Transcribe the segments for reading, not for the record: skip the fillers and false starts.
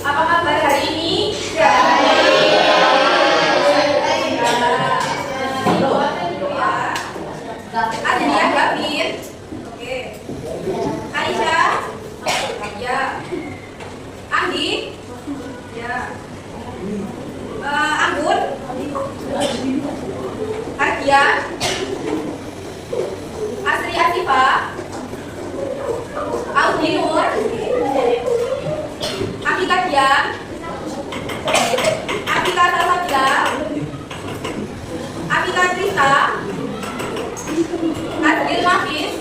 Apa kabar hari ini? Ada dia Gavin. Oke. Aisyah. Ya. Andi. Ya. Anggun. Ardian. Asri Asifa. Audi Nur. Akika Dian. Akika Salsabila. Akika Krista. Adil Mafis.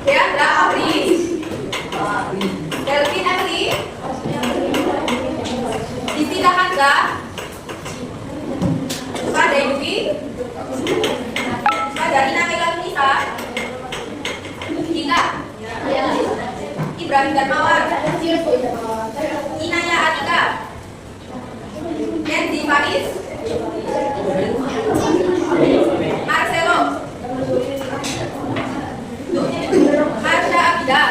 Deandra Afris. Delvin Emily. Distina Hanza. Pada Yuki. Pada Ina Mela Tunisa. Gita. Ibrahim Darmawan. Inaya Atika. Nancy Faris. Marcelo. Marsha Abida.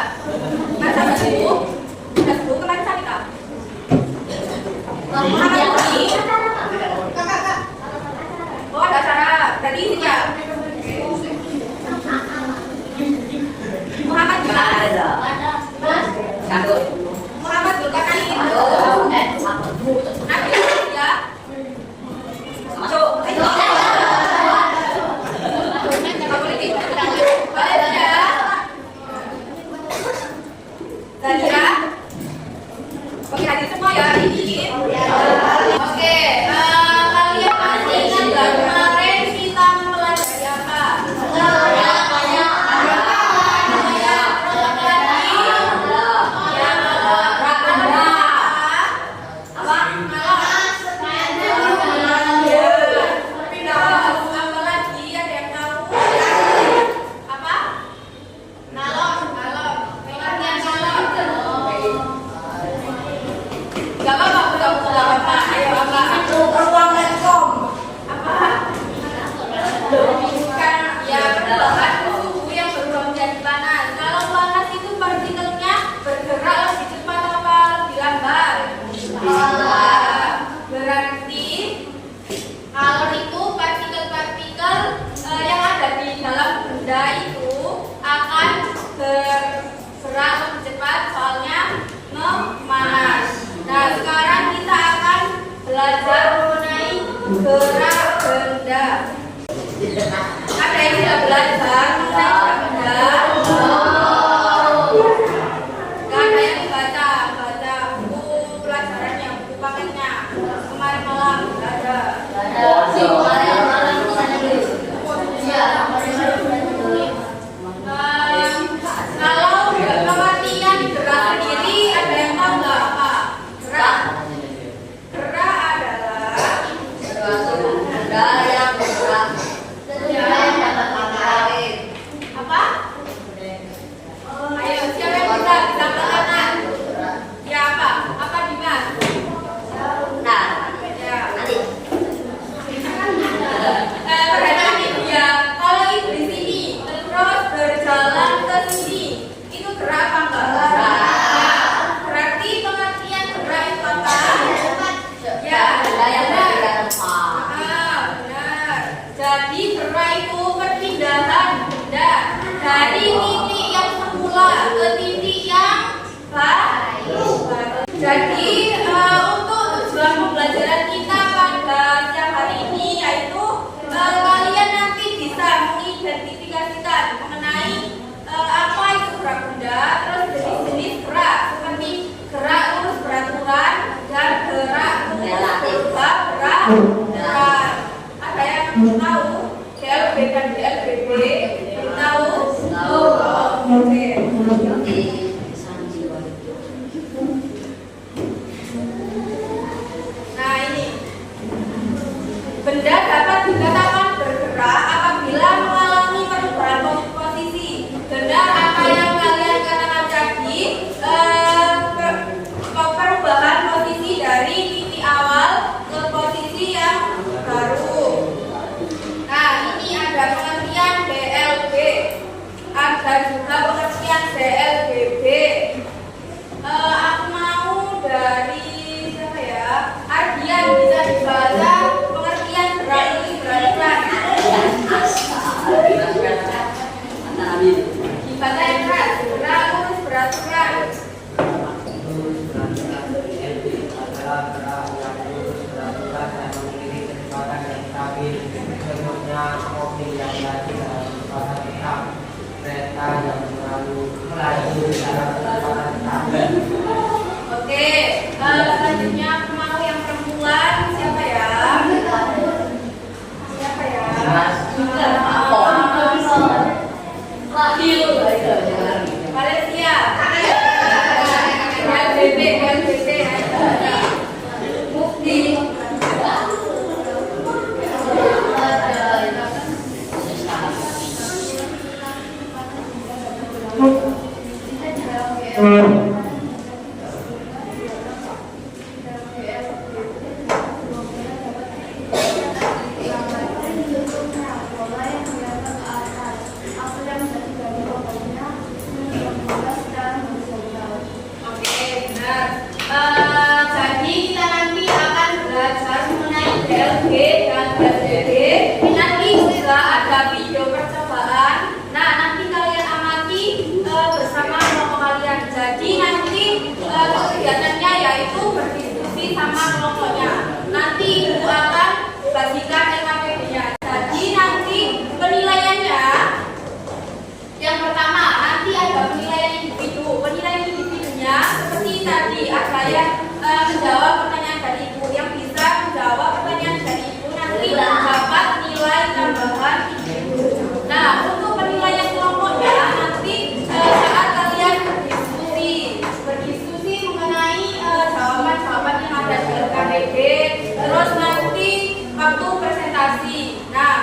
Marsha Basiru. Basiru kemarin Sabita. Muhammad Budi. Oh ada Sarah. Tadi isinya. Muhammad Budi. Muhammad Zulkarnain. Nabi ya. Masuk. Zahira. Oke, hadir semua ya hari ini. Oke, kalian masih ingat nggak kemarin kita mempelajari apa? Berarti kalau itu partikel-partikel yang ada di dalam benda itu akan bergerak lebih cepat soalnya memanas. Nah sekarang kita akan belajar mengenai gerak benda. Ada yang sudah belajar mengenai gerak benda? Gak ada yang baca buku pelajarannya, buku paketnya kemarin malam gak ada. Kalau pengertian gerak sendiri ada yang tahu nggak apa? Gerak adalah suatu benda yang bergerak. Apa? Ayo siapa yang bisa kanan? Ya apa? Apa Dimas? Nah, ya. Perhatikan ini ya. Kalau itu di sini terus berjalan ke sini, itu gerak apa enggak? Berarti pengertian gerak itu apa? Ya, benar. Benar. Jadi gerak itu perpindahan benda dari titik yang semula ke titik yang baru. Jadi untuk tujuan pembelajaran kita pada siang hari ini yaitu kalian nanti bisa mengidentifikasikan mengenai apa itu gerak benda, terus jenis-jenis gerak seperti gerak lurus beraturan dan gerak berubah berat. Ada yang tahu DLB dan DLBB? Tahu? Oke. Nah ini benda dapat dikatakan bergerak apabila mengalami perubahan posisi. Benar apa yang kalian katakan tadi, perubahan posisi dari titik awal ke posisi yang baru. Nah ini ada pengertian BLB, ada juga pengertian DLBB. Aku mau Valencia. KLBP. Mukti. Oke, benar. Jadi kita nanti akan belajar mengenai DLG dan DLG. Nanti juga ada video percobaan. Nah, nanti kalian amati bersama kelompok kalian. Jadi nanti kegiatannya yaitu berdiskusi sama kelompoknya. Nanti ibu akan bagikan LKPD-nya. Jadi nanti penilaiannya yang pertama nanti ada penilaian individu. Penilaian individunya seperti tadi ada yang menjawab pertanyaan dari ibu, yang bisa menjawab pertanyaan dari ibu nanti dapat nilai tambahan individu. Nah, untuk penilaian kelompoknya nanti saat kalian berdiskusi mengenai jawaban-jawaban yang ada di LKPD, terus nanti waktu presentasi. Nah,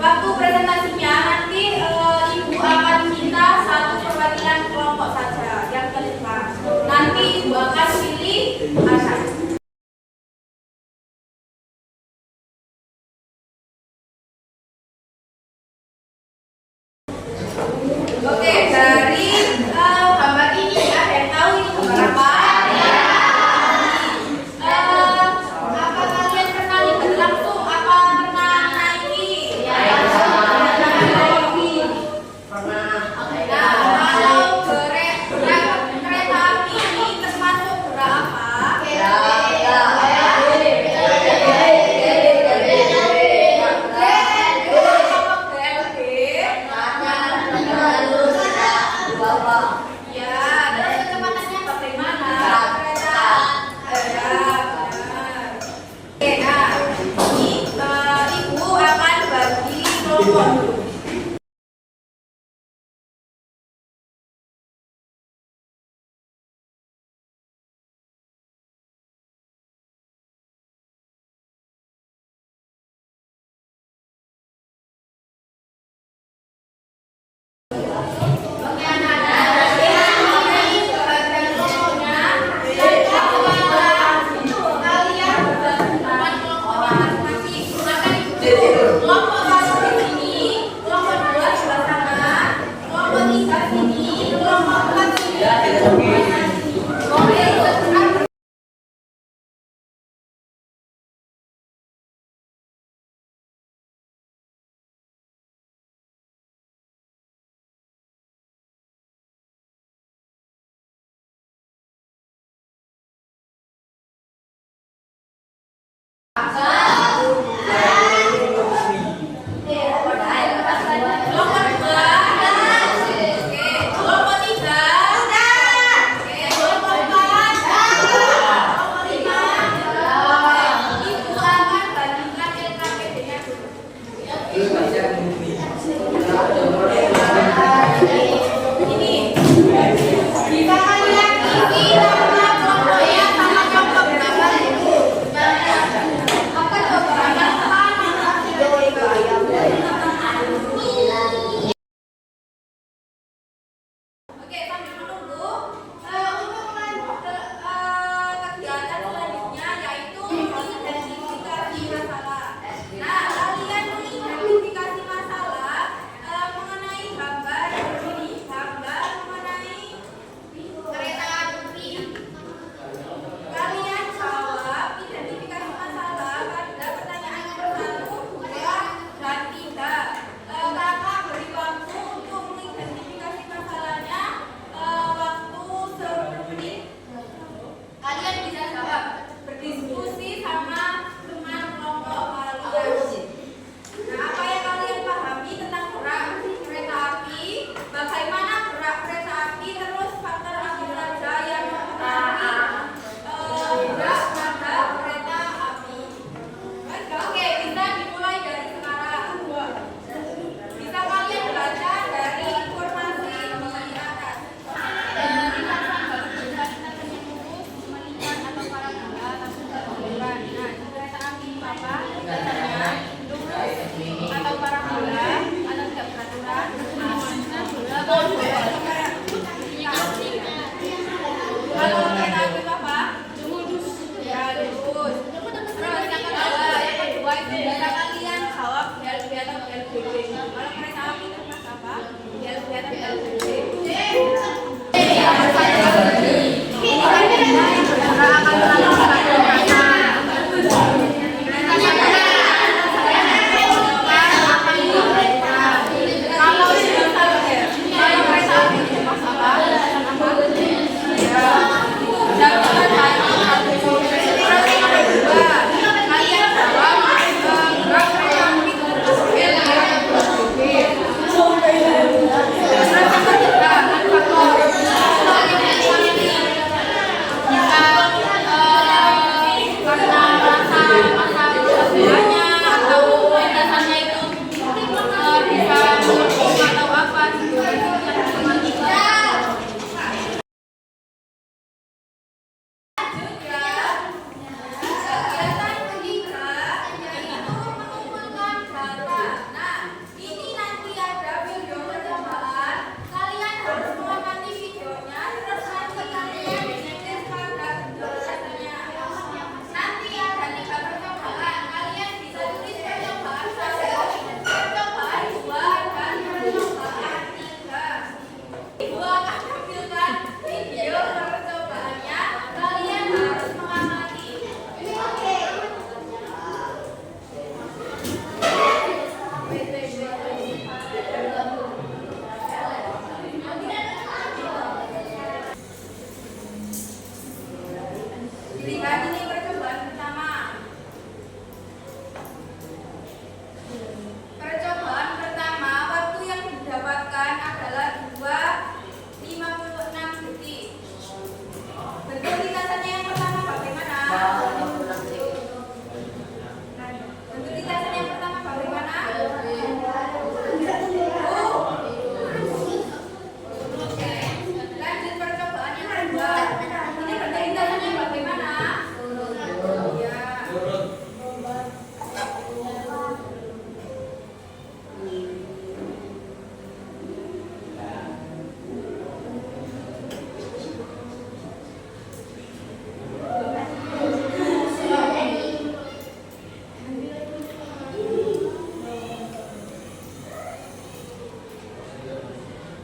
waktu presentasinya nanti ibu akan minta satu perwakilan kelompok saja yang terlibat. Nanti ibu akan pilih Asya. Oke, dari gambar ini ada yang tahu ini gambar apa? Apa kalian pernah lihat langsung? Apa pernah naiki? Nah, kalau kereta api ini termasuk berapa? Ya, terus kecepatannya bagaimana? Kereta. Ya, benar. Oke, nah, ini ibu akan bagi kelompok dulu.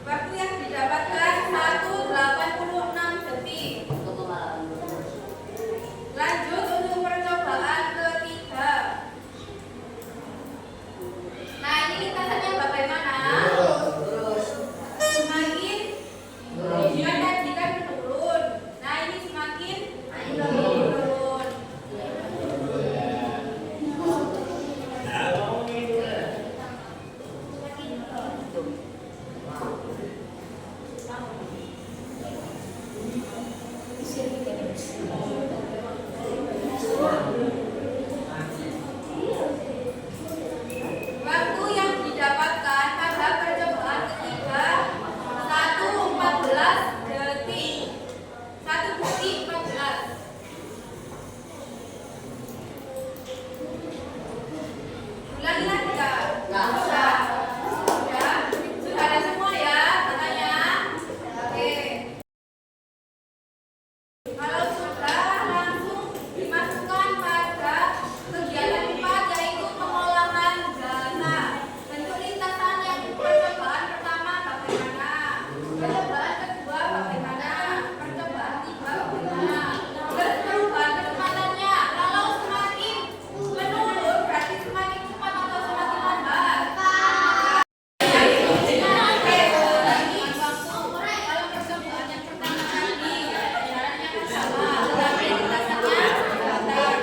Waktu yang didapatkan 1:86 detik. Lanjut untuk percobaan ketiga. Nah, ini lintasannya bagaimana? Semakin jika tadi kan menurun. Nah, ini semakin menurun. Waktu yang didapatkan pada percobaan ketiga 1:14 detik. 1:14. Ulangi lagi ya? Sudah. Sudah ada semua ya katanya. Oke. Kalau sudah langsung dimasukkan pada kegiatan 4 yaitu pengolahan data. Bentuk lintasan yang percobaan pertama bagaimana? Percobaan kedua bagaimana? Percobaan tiga bagaimana? Perubahan kecepatannya. Kalau semakin menurun berarti semakin cepat atau semakin lambat? Kalau percobaan yang pertama tadi jalannya kan sama, tapi lintasannya datar.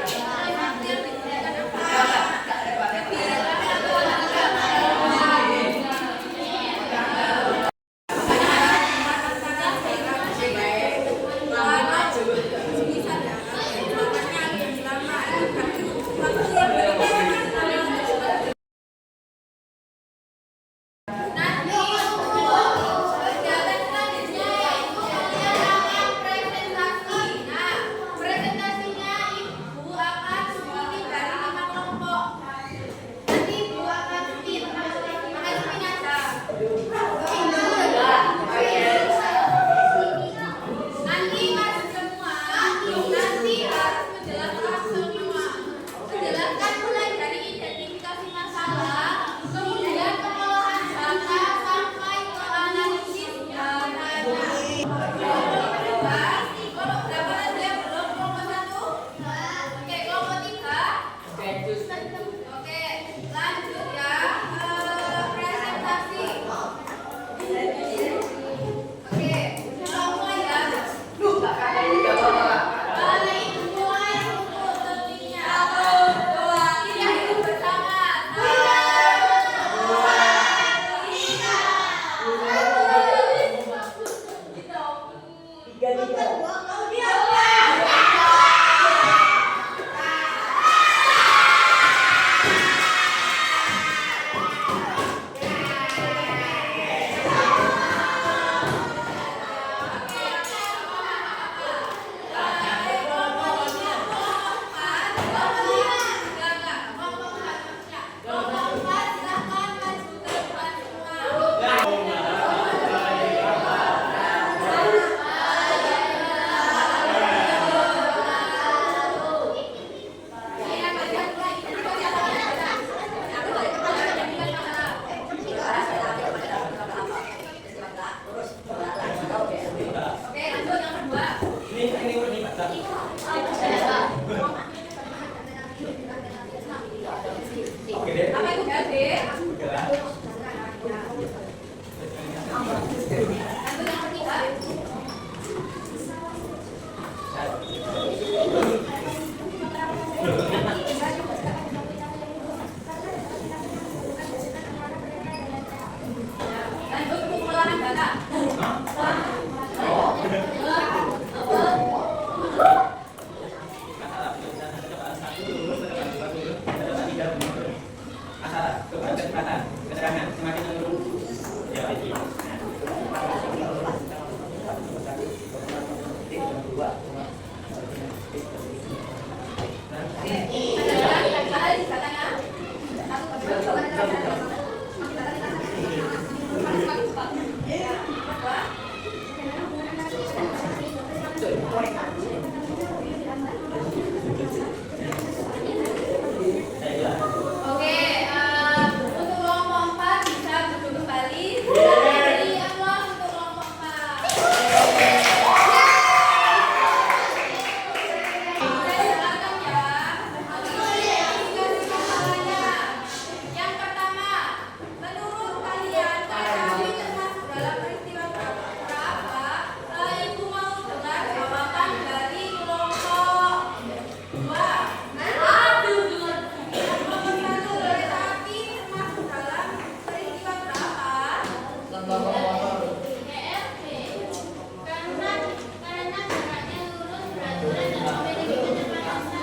Nanti yang digunakan Nanti kegiatan selanjutnya yaitu penyerangan presentasi. Nah, presentasinya Ibu akan dibikin dari 5 kelompok. Nanti Ibu akan spin, pakai spin aja. Nanti masuk semua, nanti harus menjelaskan semua. Menjelaskan mulai dari identifikasi masalah, kemudian pengolahan data sampai ke analisis datanya. Kelompok berapa aja yang belum? Kelompok 1? Oke, kelompok 3? Oke, lanjut ya. Presentasi. Oke, semua ya. Balik mulai untuk tentunya. 3 hidup bersama. 1, 2, 3. Oke, lanjut yang kedua. Apa itu BAD? Lanjut yang ketiga. Lanjut untuk pengolahan data. Keterangan semakin menurun. Ya, ini. Karena jaraknya lurus beraturan dan memiliki kecepatan.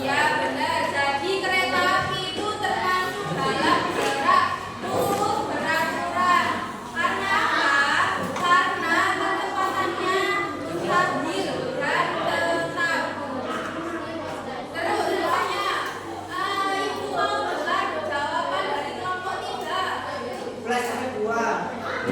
Iya benar. Jadi kereta api itu termasuk dalam jarak lurus beraturan. Karena apa? Karena kecepatannya stabil dan tetap. Terus selanjutnya, ibu mau dengar jawaban dari kelompok 3. Flash sampai 2.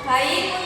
Baik,